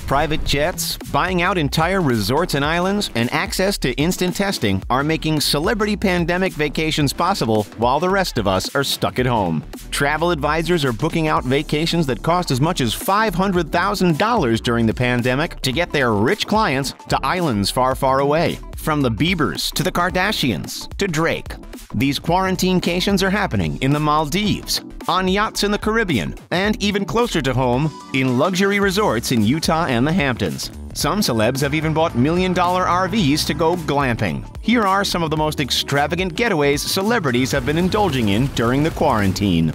private jets, buying out entire resorts and islands, and access to instant testing are making celebrity pandemic vacations possible while the rest of us are stuck at home. Travel advisors are booking out vacations that cost as much as $500,000 during the pandemic to get their rich clients to islands far, far away. From the Biebers to the Kardashians to Drake. These quarantine-cations are happening in the Maldives, on yachts in the Caribbean, and even closer to home, in luxury resorts in Utah and the Hamptons. Some celebs have even bought million-dollar RVs to go glamping. Here are some of the most extravagant getaways celebrities have been indulging in during the quarantine.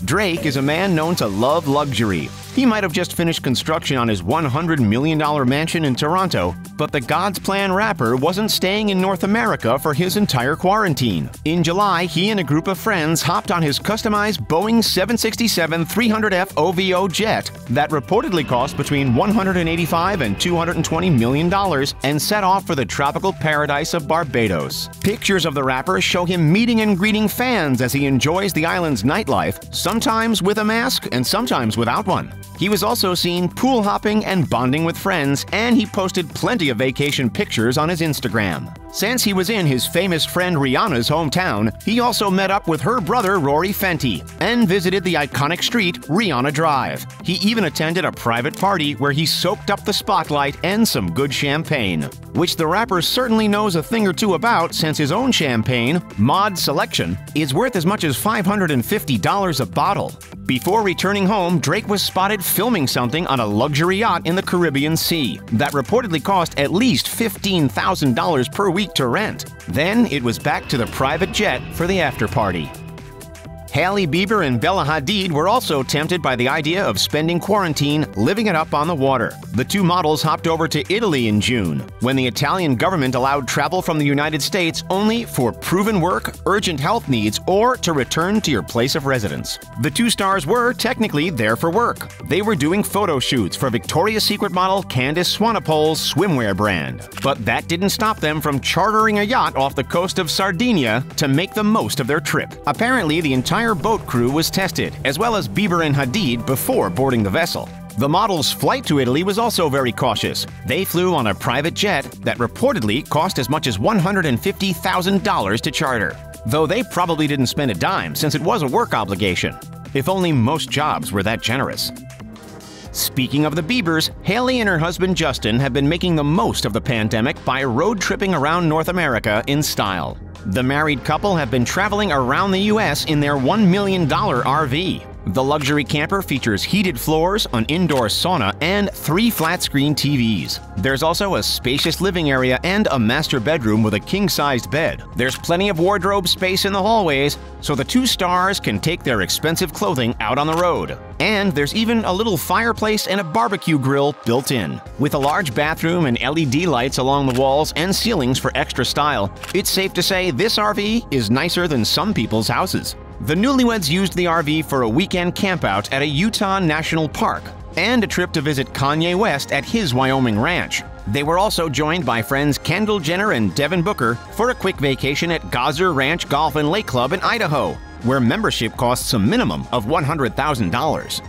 Drake is a man known to love luxury. He might have just finished construction on his $100 million mansion in Toronto, but the God's Plan rapper wasn't staying in North America for his entire quarantine. In July, he and a group of friends hopped on his customized Boeing 767-300F OVO jet that reportedly cost between $185 and $220 million and set off for the tropical paradise of Barbados. Pictures of the rapper show him meeting and greeting fans as he enjoys the island's nightlife, sometimes with a mask and sometimes without one. He was also seen pool hopping and bonding with friends, and he posted plenty of vacation pictures on his Instagram. Since he was in his famous friend Rihanna's hometown, he also met up with her brother Rory Fenty and visited the iconic street Rihanna Drive. He even attended a private party where he soaked up the spotlight and some good champagne, which the rapper certainly knows a thing or two about since his own champagne, Mod Selection, is worth as much as $550 a bottle. Before returning home, Drake was spotted filming something on a luxury yacht in the Caribbean Sea that reportedly cost at least $15,000 per week to rent. Then it was back to the private jet for the after party. Hailey Bieber and Bella Hadid were also tempted by the idea of spending quarantine living it up on the water. The two models hopped over to Italy in June, when the Italian government allowed travel from the United States only for proven work, urgent health needs, or to return to your place of residence. The two stars were technically there for work. They were doing photo shoots for Victoria's Secret model Candice Swanepoel's swimwear brand. But that didn't stop them from chartering a yacht off the coast of Sardinia to make the most of their trip. Apparently, the entire boat crew was tested, as well as Bieber and Hadid, before boarding the vessel. The model's flight to Italy was also very cautious. They flew on a private jet that reportedly cost as much as $150,000 to charter. Though they probably didn't spend a dime since it was a work obligation. If only most jobs were that generous. Speaking of the Biebers, Hailey and her husband Justin have been making the most of the pandemic by road tripping around North America in style. The married couple have been traveling around the U.S. in their $1 million RV. The luxury camper features heated floors, an indoor sauna, and 3 flat-screen TVs. There's also a spacious living area and a master bedroom with a king-sized bed. There's plenty of wardrobe space in the hallways, so the two stars can take their expensive clothing out on the road. And there's even a little fireplace and a barbecue grill built in. With a large bathroom and LED lights along the walls and ceilings for extra style, it's safe to say this RV is nicer than some people's houses. The newlyweds used the RV for a weekend campout at a Utah national park and a trip to visit Kanye West at his Wyoming ranch. They were also joined by friends Kendall Jenner and Devin Booker for a quick vacation at Gosser Ranch Golf and Lake Club in Idaho, where membership costs a minimum of $100,000.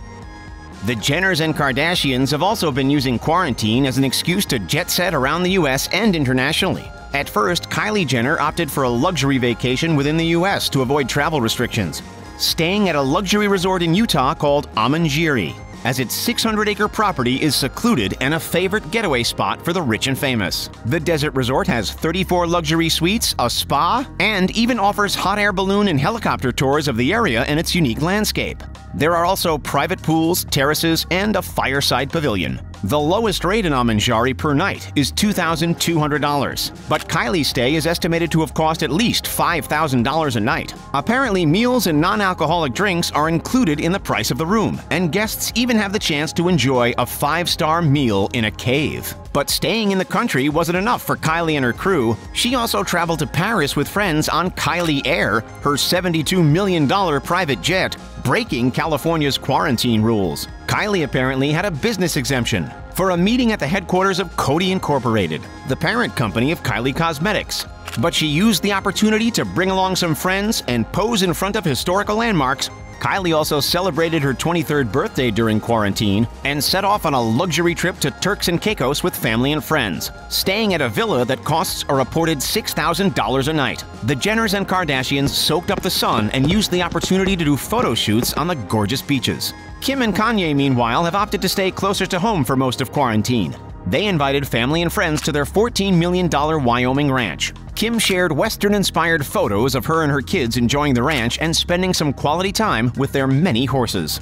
The Jenners and Kardashians have also been using quarantine as an excuse to jet set around the U.S. and internationally. At first, Kylie Jenner opted for a luxury vacation within the U.S. to avoid travel restrictions, staying at a luxury resort in Utah called Amangiri, as its 600-acre property is secluded and a favorite getaway spot for the rich and famous. The desert resort has 34 luxury suites, a spa, and even offers hot air balloon and helicopter tours of the area and its unique landscape. There are also private pools, terraces, and a fireside pavilion. The lowest rate in Amangiri per night is $2,200, but Kylie's stay is estimated to have cost at least $5,000 a night. Apparently, meals and non-alcoholic drinks are included in the price of the room, and guests even have the chance to enjoy a 5-star meal in a cave. But staying in the country wasn't enough for Kylie and her crew. She also traveled to Paris with friends on Kylie Air, her $72 million private jet, breaking California's quarantine rules. Kylie apparently had a business exemption for a meeting at the headquarters of Coty Incorporated, the parent company of Kylie Cosmetics. But she used the opportunity to bring along some friends and pose in front of historical landmarks Kylie also celebrated her 23rd birthday during quarantine and set off on a luxury trip to Turks and Caicos with family and friends, staying at a villa that costs a reported $6,000 a night. The Jenners and Kardashians soaked up the sun and used the opportunity to do photo shoots on the gorgeous beaches. Kim and Kanye, meanwhile, have opted to stay closer to home for most of quarantine. They invited family and friends to their $14 million Wyoming ranch. Kim shared Western-inspired photos of her and her kids enjoying the ranch and spending some quality time with their many horses.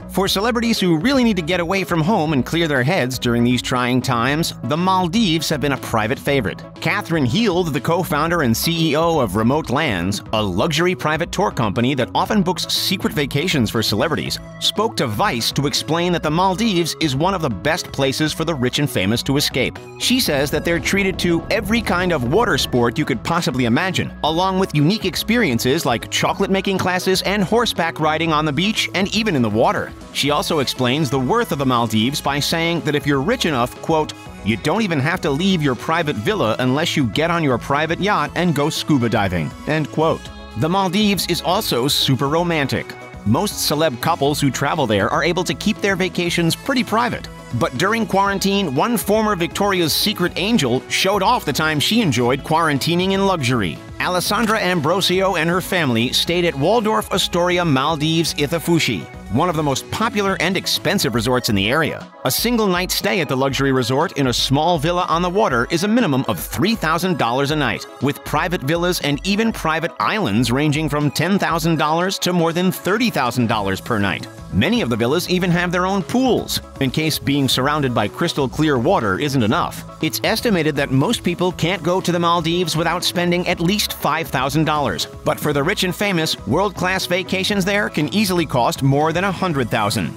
For celebrities who really need to get away from home and clear their heads during these trying times, the Maldives have been a private favorite. Catherine Heald, the co-founder and CEO of Remote Lands, a luxury private tour company that often books secret vacations for celebrities, spoke to Vice to explain that the Maldives is one of the best places for the rich and famous to escape. She says that they're treated to every kind of water sport you could possibly imagine, along with unique experiences like chocolate-making classes and horseback riding on the beach and even in the water. She also explains the worth of the Maldives by saying that if you're rich enough, quote, you don't even have to leave your private villa unless you get on your private yacht and go scuba diving, end quote. The Maldives is also super romantic. Most celeb couples who travel there are able to keep their vacations pretty private. But during quarantine, one former Victoria's Secret angel showed off the time she enjoyed quarantining in luxury. Alessandra Ambrosio and her family stayed at Waldorf Astoria Maldives Ithafushi, one of the most popular and expensive resorts in the area. A single night stay at the luxury resort in a small villa on the water is a minimum of $3,000 a night, with private villas and even private islands ranging from $10,000 to more than $30,000 per night. Many of the villas even have their own pools, in case being surrounded by crystal clear water isn't enough. It's estimated that most people can't go to the Maldives without spending at least $5,000. But for the rich and famous, world-class vacations there can easily cost more than $100,000.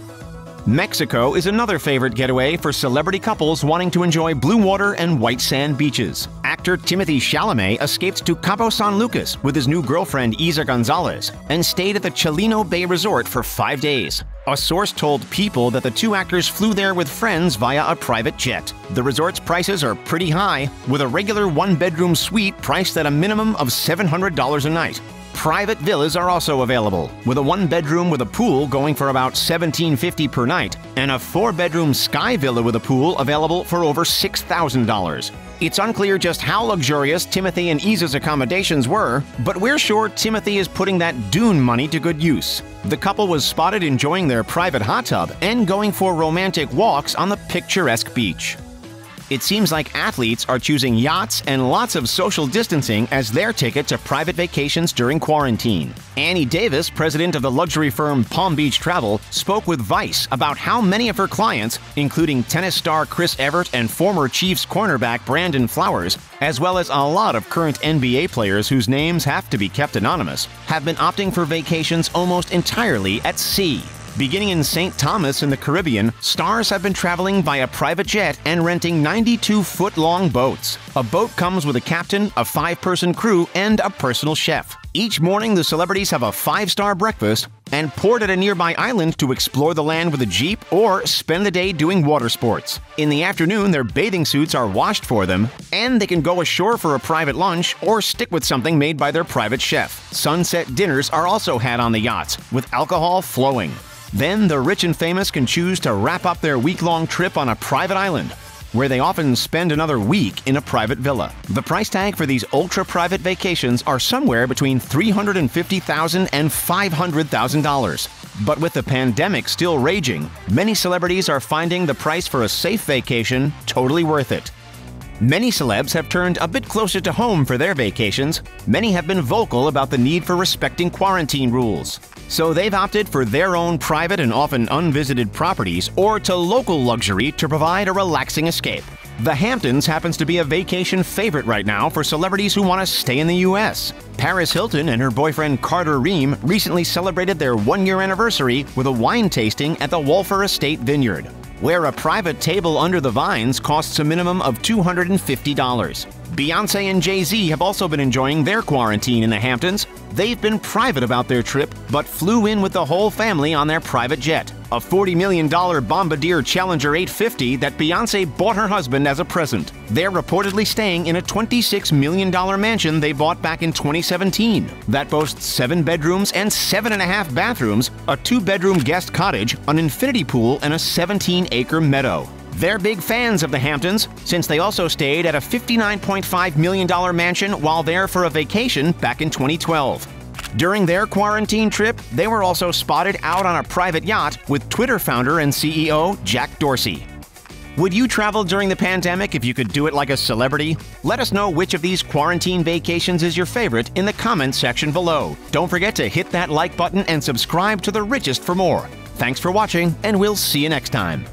Mexico is another favorite getaway for celebrity couples wanting to enjoy blue water and white sand beaches. Actor Timothée Chalamet escaped to Cabo San Lucas with his new girlfriend Isa Gonzalez and stayed at the Chileno Bay Resort for 5 days. A source told People that the two actors flew there with friends via a private jet. The resort's prices are pretty high, with a regular one-bedroom suite priced at a minimum of $700 a night. Private villas are also available, with a one-bedroom with a pool going for about $1,750 per night, and a four-bedroom sky villa with a pool available for over $6,000. It's unclear just how luxurious Timothée and Isa's accommodations were, but we're sure Timothée is putting that Dune money to good use. The couple was spotted enjoying their private hot tub and going for romantic walks on the picturesque beach. It seems like athletes are choosing yachts and lots of social distancing as their ticket to private vacations during quarantine. Annie Davis, president of the luxury firm Palm Beach Travel, spoke with Vice about how many of her clients, including tennis star Chris Evert and former Chiefs cornerback Brandon Flowers, as well as a lot of current NBA players whose names have to be kept anonymous, have been opting for vacations almost entirely at sea. Beginning in St. Thomas in the Caribbean, stars have been traveling by a private jet and renting 92-foot-long boats. A boat comes with a captain, a 5-person crew, and a personal chef. Each morning, the celebrities have a 5-star breakfast and port at a nearby island to explore the land with a jeep or spend the day doing water sports. In the afternoon, their bathing suits are washed for them, and they can go ashore for a private lunch or stick with something made by their private chef. Sunset dinners are also had on the yachts, with alcohol flowing. Then the rich and famous can choose to wrap up their week-long trip on a private island, where they often spend another week in a private villa. The price tag for these ultra-private vacations are somewhere between $350,000 and $500,000. But with the pandemic still raging, many celebrities are finding the price for a safe vacation totally worth it. Many celebs have turned a bit closer to home for their vacations. Many have been vocal about the need for respecting quarantine rules. So they've opted for their own private and often unvisited properties or to local luxury to provide a relaxing escape. The Hamptons happens to be a vacation favorite right now for celebrities who want to stay in the U.S. Paris Hilton and her boyfriend Carter Reum recently celebrated their 1-year anniversary with a wine tasting at the Walfer Estate Vineyard, where a private table under the vines costs a minimum of $250. Beyonce and Jay-Z have also been enjoying their quarantine in the Hamptons. They've been private about their trip, but flew in with the whole family on their private jet. a $40 million Bombardier Challenger 850 that Beyonce bought her husband as a present. They're reportedly staying in a $26 million mansion they bought back in 2017 that boasts 7 bedrooms and 7.5 bathrooms, a 2-bedroom guest cottage, an infinity pool, and a 17-acre meadow. They're big fans of the Hamptons, since they also stayed at a $59.5 million mansion while there for a vacation back in 2012. During their quarantine trip, they were also spotted out on a private yacht with Twitter founder and CEO Jack Dorsey. Would you travel during the pandemic if you could do it like a celebrity? Let us know which of these quarantine vacations is your favorite in the comments section below. Don't forget to hit that like button and subscribe to The Richest for more. Thanks for watching, and we'll see you next time.